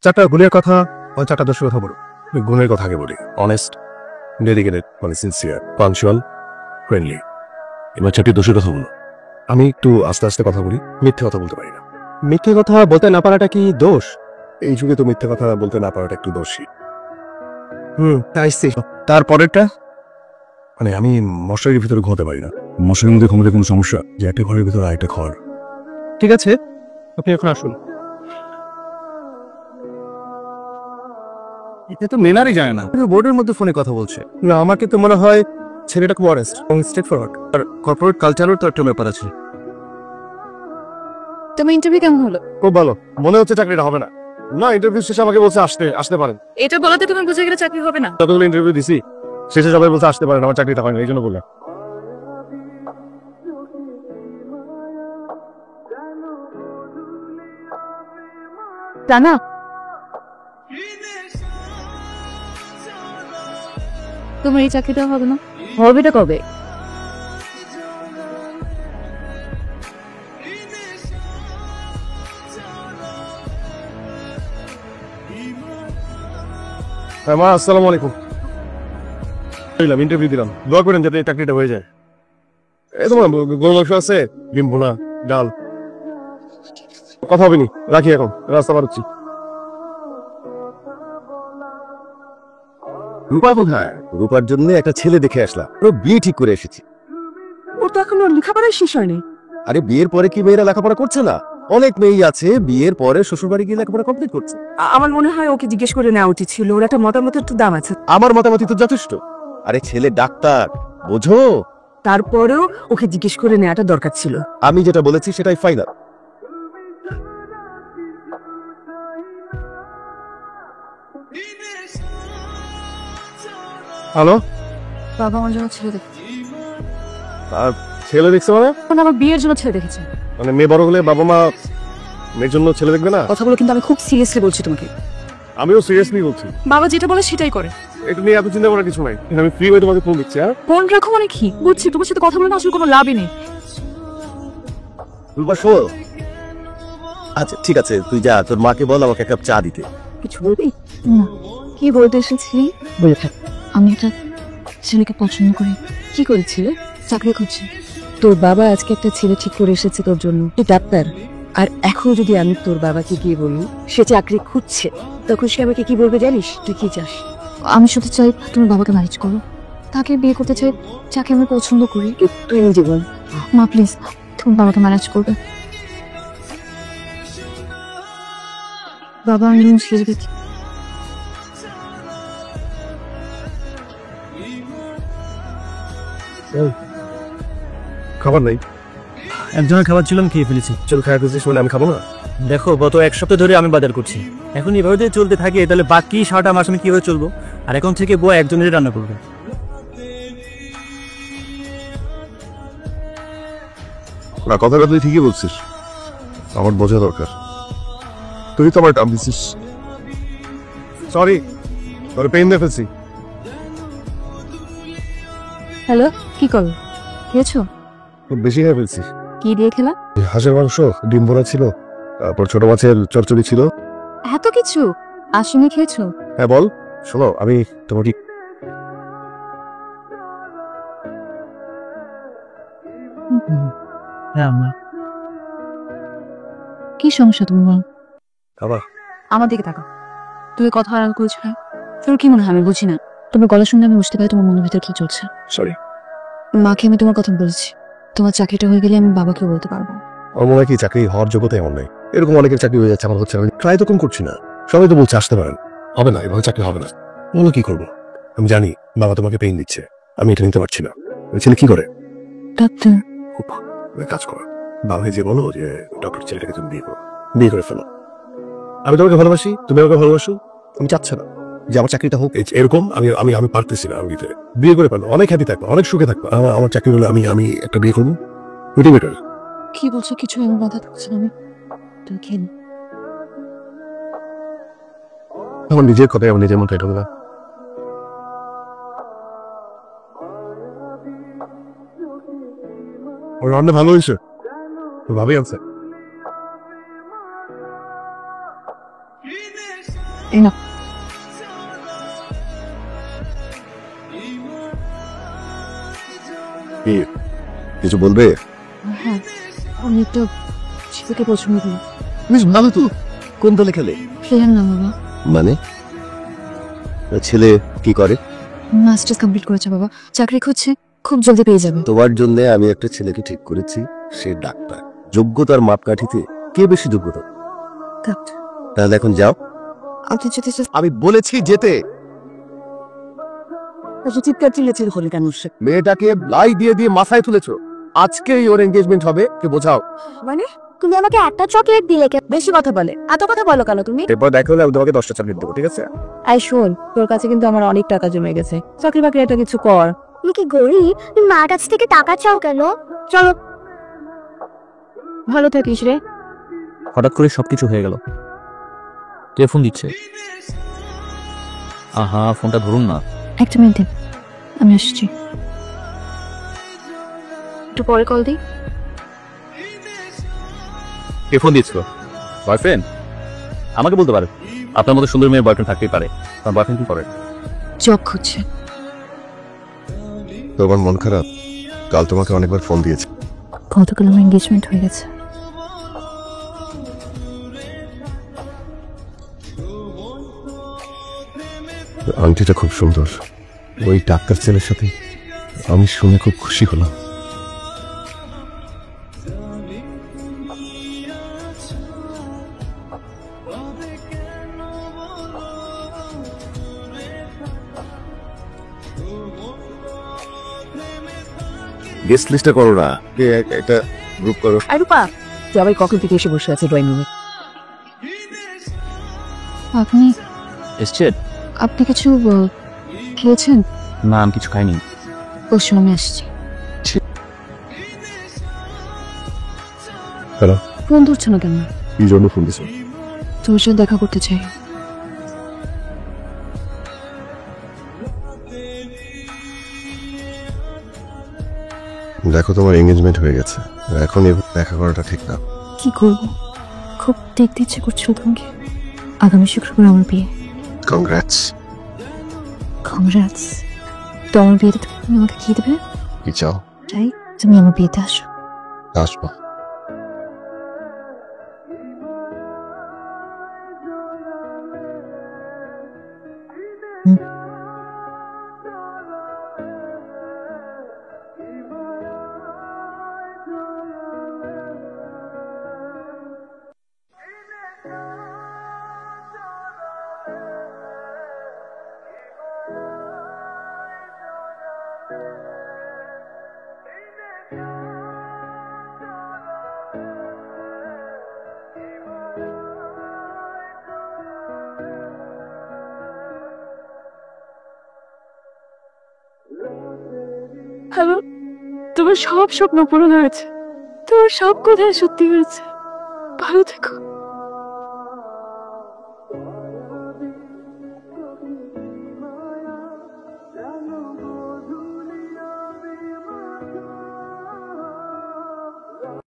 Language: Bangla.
চারটা গুণের কথা, চারটা দোষের কথা বলো। গুণের কথা আগে বলি। অনেস্ট, ডেডিকেটেড, মানে সিনসিয়ার, পাংচুয়াল, ফ্রেন্ডলি। এবার চারটি দোষের কথা বলো। আমি একটু আস্তে আস্তে কথা বলি, মিথ্যে কথা বলতে পারি না। মিথ্যে কথা বলতে না পারাটা কি দোষ? এই যুগে তো মিথ্যে কথা বলতে না পারাটা একটু দোষী। তাইছি। তারপরেরটা মানে আমি মশারির ভিতরে ঘুমাতে পারি না। মশারির মধ্যে ঘুমাতে কোনো সমস্যা? যে একটা ঘরের ভিতরে আরেকটা ঘর। ঠিক আছে, আপনি এখন আসুন। এটা তো মেনারই জানে না, বোর্ডের মধ্যে ফোনে কথা বলছে। না, আমাকে তো মনে হয় ছেলেটা খুব অনেস্ট এবং স্ট্রেট ফরওয়ার্ড। আর কর্পোরেট কালচারের তো একটা ব্যাপার আছে। তোমার ইন্টারভিউ কেমন হলো? খুব ভালো। মনে হচ্ছে চাকরিটা হবে না। না, ইন্টারভিউ শেষে আমাকে বলছে আসতে পারেন। এটা বলাতে তুমি বুঝে গেলে চাকরি হবে না? যতগুলো ইন্টারভিউ দিছি শেষে সবাই বলছে আসতে পারেন, আমার চাকরিটা হয় না, এই জন্য বললাম। জানা তোমার এই চাকরিটা হবে না? হবেটা কবে? হ্যাঁ মা, আসসালামু আলাইকুম। ইন্টারভিউ দিলাম, দোয়া করেন যাতে এই চাকরিটা হয়ে যায়। এই তোমার গরু মাংস আছে, ডিম ভুনা, ডাল। কথা হবে নি, রাখি এখন, রাস্তা পার হচ্ছি। রূপা কোথায়? রূপার জন্য একটা ছেলে দেখে আসলাম, ওর বিয়ে ঠিক করে এসেছি। ওর তো এখনো লেখাপড়াই শেষ হয়নি। আরে বিয়ের পরে কি মেয়েরা লেখাপড়া করছে না? অনেক মেয়েই আছে বিয়ের পরে শ্বশুর বাড়ি গিয়ে লেখাপড়া কমপ্লিট করছে। আমার মনে হয় ওকে জিজ্ঞেস করে নেওয়া উচিত ছিল, ওর একটা মতামতের তো দাম আছে। আমার মতামত তো যথেষ্ট। আরে ছেলে ডাক্তার, বোঝো। তারপরেও ওকে জিজ্ঞেস করে নেওয়াটা দরকার ছিল। আমি যেটা বলেছি সেটাই ফাইনাল। হ্যালো, বাবা আমার জন্য ছেলে দেখেছে। আর ছেলে দেখছে মানে? আমার বিয়ের জন্য ছেলে দেখেছে। মানে মেয়ে বড় হলে বাবা মা মেয়ের জন্য ছেলে দেখবে না? কথাগুলো কিন্তু আমি খুব সিরিয়াসলি বলছি তোমাকে। আমিও সিরিয়াসলি বলছি। বাবা যেটা বলে সেটাই করে। এটা নিয়ে এত চিন্তা করার কিছু নাই। আমি ফ্রি হয়ে তোমাকে ফোন দিচ্ছি। হ্যাঁ, ফোন রাখো মানে কি? বুঝছি তোমার সাথে কথা বলে না আসলে কোনো লাভই নেই। রূপা শোন, আচ্ছা ঠিক আছে, তুই যা, তোর মাকে বল আমাকে এক কাপ চা দিতে। কিছু বলবি না? কি বলতে এসেছিলি বলে থাক। আমি একটা ছেলেকে পছন্দ করি। কি করেছিলে? চাকরি করছি। তোর বাবা আজকে একটা ছেলে ঠিক করে এসেছে তোর জন্য, ডাক্তার। আর এখন যদি আমি তোর বাবাকে গিয়ে বলি সে চাকরি খুঁজছে, তখন সে আমাকে কি বলবে জানিস? তুই কি চাস? আমি শুধু চাই তুমি বাবাকে ম্যানেজ করো। তাকে বিয়ে করতে চাই যাকে আমি পছন্দ করি। তুই নিজে বল। মা প্লিজ, তুমি বাবাকে ম্যানেজ করবে। বাবা আমি রুম ছেড়ে দিচ্ছি। খাবার নাই? একজনের খাবার ছিলাম, খেয়ে ফেলেছি। চল খাই ফেলছিস মানে আমি খাবো না? দেখো, গত এক সপ্তাহ ধরে আমি বাজার করছি। এখন এভাবে যদি চলতে থাকে তাহলে বাকি 7টা মাস আমি কিভাবে চলবো? আর এখন থেকে বউ একজনেরই রান্না করবে। না, কথাটা তুই ঠিকই বলছিস, আমার বোঝা দরকার। তুই তো আমার টাম দিছিস। সরি, তোর পেইন দিয়ে ফেলছি। হ্যালো, কি করো? খেয়েছো? খুব বেশি খেয়ে ফেলছি। কি দিয়ে খেলা? হাঁসের মাংস, ডিম ভরা ছিল, তারপর ছোট মাছের চচ্চড়ি ছিল। এত কিছু আসলে খেয়েছো? হ্যাঁ বল। শোনো, আমি তোমার কি কি সমস্যা তুমি বল? খাবার? আমার দিকে তাকাও। তুমি কথা আড়াল করেছো কেন? তোর কি মনে হয় আমি বুঝি না? তোমার গলা শুনলে আমি বুঝতে পারি তোমার মনের ভিতর কি চলছে। সরি। মাকে আমি তোমার কথা বলেছি, তোমার চাকরিটা হয়ে গেলে আমি বাবাকে বলতে পারবো। আমার মনে হয় কি চাকরি হওয়ার যোগ্যতা এমন নেই। এরকম অনেকের চাকরি হয়ে যাচ্ছে, আমার হচ্ছে। আমি ট্রাই তো কম করছি না, সবাই তো বলছে আসতে পারেন। হবে না, এভাবে চাকরি হবে না। বলো কি করবো? আমি জানি বাবা তোমাকে পেইন দিচ্ছে, আমি এটা নিতে পারছি না। ওই ছেলে কি করে? ডাক্তার। কাজ করো, বাবা যে বলো যে ডক্টর ছেলেটাকে তুমি বিয়ে করো, বিয়ে করে ফেলো। আমি তোমাকে ভালোবাসি, তুমি আমাকে ভালোবাসো। আমি চাচ্ছি না যে আমার চাকরিটা হোক এরকম। আমি আমি আমি পারতেছি না। আমি বিয়ে করে ফেলো, অনেক হ্যাপি থাকবো, অনেক সুখে থাকবো। আমার চাকরি হলে আমি আমি একটা বিয়ে করবো, এটাই বেটার। কি বলছো? কিছু আমি বাধা দিচ্ছি না। আমি তুমি খেয়ে নি। আমার নিজের কথাই আমার নিজের মতো এটা না। ওর রান্না ভালো হয়েছে, ভাবি আছে। এই না কিছু বলবে? হ্যাঁ আমি একটা ছেলেকে পছন্দ করি। বেশ ভালো তো। কোন দলে খেলে? প্লেয়ার না বাবা, মানে ছেলে কি করে? মাস্টার্স কমপ্লিট করেছে বাবা, চাকরি খুঁজছে, খুব জলদি পেয়ে যাবে। তোমার জন্য আমি একটা ছেলেকে ঠিক করেছি, সে ডাক্তার। যোগ্যতার মাপকাঠিতে কে বেশি যোগ্যতা? ডাক্তার। তাহলে এখন যাও। আপনি যদি আমি বলেছি যেতে। চিৎকার চিল্লেছিল হলে কেন সে? মেয়েটাকে লাই দিয়ে দিয়ে মাথায় তুলেছো। আজকেই ওর এনগেজমেন্ট হবে, কে বোঝাও। মানে তুমি আমাকে একটা চকলেট দিলে কেন? বেশি কথা বলে, এত কথা বলো কেন তুমি? এরপর দেখা হলে আমি তোমাকে 10টা চকলেট দেবো, ঠিক আছে? আই শোন, তোর কাছে কিন্তু আমার অনেক টাকা জমে গেছে, চাকরি বাকরি একটা কিছু কর। তুমি কি গরিব? তুমি মার কাছ থেকে টাকা চাও কেন? চলো, ভালো থাকিস রে। হঠাৎ করে সবকিছু হয়ে গেল। কে ফোন দিচ্ছে? আহা, ফোনটা ধরুন না। একটা মিনিট দিন, আমি আসছি। একটু পরে কল দিই। কে ফোন দিচ্ছিল? বয়ফ্রেন্ড? আমাকে বলতে পারে, আপনার মতো সুন্দর মেয়ের বয়ফ্রেন্ড থাকতেই পারে। আপনার বয়ফ্রেন্ড কি করে? জব খুঁজছে। তোমার মন খারাপ? কাল তোমাকে অনেকবার ফোন দিয়েছে। গতকাল আমার এনগেজমেন্ট হয়ে গেছে। আংটিটা খুব সুন্দর। ওই ডাক্তার ছেলের সাথে আমি শুনে খুব খুশি হলাম। গেস্ট লিস্টটা করো না, একটা গ্রুপ করো। আর রূপা, সবাই কখন থেকে এসে বসে আছে ড্রয়িং রুমে? আপনি এসছেন? আপনি কিছু খেয়েছেন? না, আমি কিছু খাইনি। বসুন, আমি আসছি। হ্যালো, ফোন ধরছে না কেন? কি জন্য ফোন দিছো? তোর সাথে দেখা করতে চাই। দেখো, তোমার এনগেজমেন্ট হয়ে গেছে, এখন দেখা করাটা ঠিক না। কি করব, খুব দেখতে ইচ্ছে করছিল তোমাকে। আগামী শুক্রবার আমার বিয়ে। কংগ্রাটস। কংগ্রাটস। তো আমার বিয়েতে তুমি আমাকে কি দেবে? কি চাও? চাই তুমি আমার বিয়েতে আসো। আসবো। হ্যালো, তোমার সব স্বপ্ন পূরণ হয়েছে, তোমার সব কথা সত্যি হয়েছে। ভালো থেকো।